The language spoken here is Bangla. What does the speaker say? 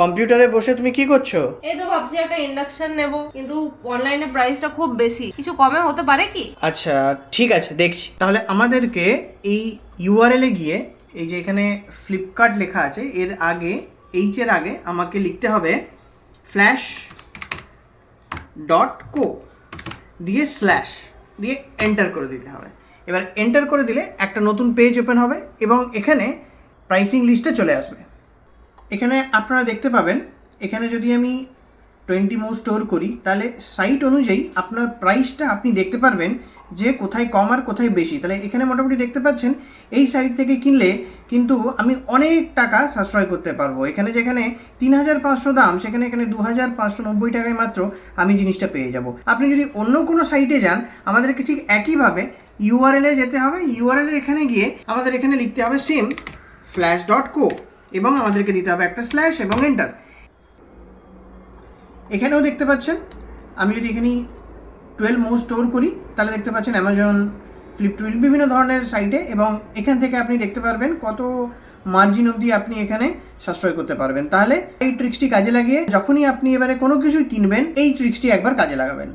কম্পিউটারে বসে তুমি কি করছো? এই তো ভাবছি একটা ইন্ডাকশন নেব, কিন্তু অনলাইনে প্রাইসটা খুব বেশি, কিছু কমে হতে পারে কি? আচ্ছা ঠিক আছে, দেখছি। তাহলে আমাদেরকে এই ইউআরএল এ গিয়ে এই যে এখানে ফ্লিপকার্ট লেখা আছে এর আগে এর আগে আমাকে লিখতে হবে flash.co দিয়ে স্ল্যাশ দিয়ে এন্টার করে দিতে হবে। এবার এন্টার করে দিলে একটা নতুন পেজ ওপেন হবে এবং এখানে প্রাইসিং লিস্টে চলে আসবে। এখানে আপনারা দেখতে পাবেন, এখানে যদি আমি 20 মো স্টোর করি তাহলে সাইট অনুযায়ী আপনার প্রাইসটা আপনি দেখতে পারবেন যে কোথায় কম আর কোথায় বেশি। তাহলে এখানে মোটামুটি দেখতে পাচ্ছেন এই সাইট থেকে কিনলে কিন্তু আমি অনেক টাকা সাশ্রয় করতে পারবো। এখানে যেখানে 3500 দাম সেখানে 2590 টাকায় মাত্র আমি জিনিসটা পেয়ে যাব। আপনি যদি অন্য কোনো সাইটে যান আমাদেরকে ঠিক একইভাবে ইউআরএল এ যেতে হবে। ইউআরএল এর এখানে গিয়ে আমাদের এখানে লিখতে হবে সেম flash.co এবং আমাদেরকে দিতে হবে একটা স্ল্যাশ এবং এন্টার। এখানেও দেখতে পাচ্ছেন আমি যদি এখানে 12 মো স্টোর করি তাহলে দেখতে পাচ্ছেন অ্যামাজন, ফ্লিপকার্ট, বিভিন্ন ধরনের সাইটে, এবং এখান থেকে আপনি দেখতে পারবেন কত মার্জিন অবধি আপনি এখানে সাশ্রয় করতে পারবেন। তাহলে এই ট্রিক্সটি কাজে লাগিয়ে যখনই আপনি এবারে কোনো কিছু কিনবেন এই ট্রিক্সটি একবার কাজে লাগাবেন।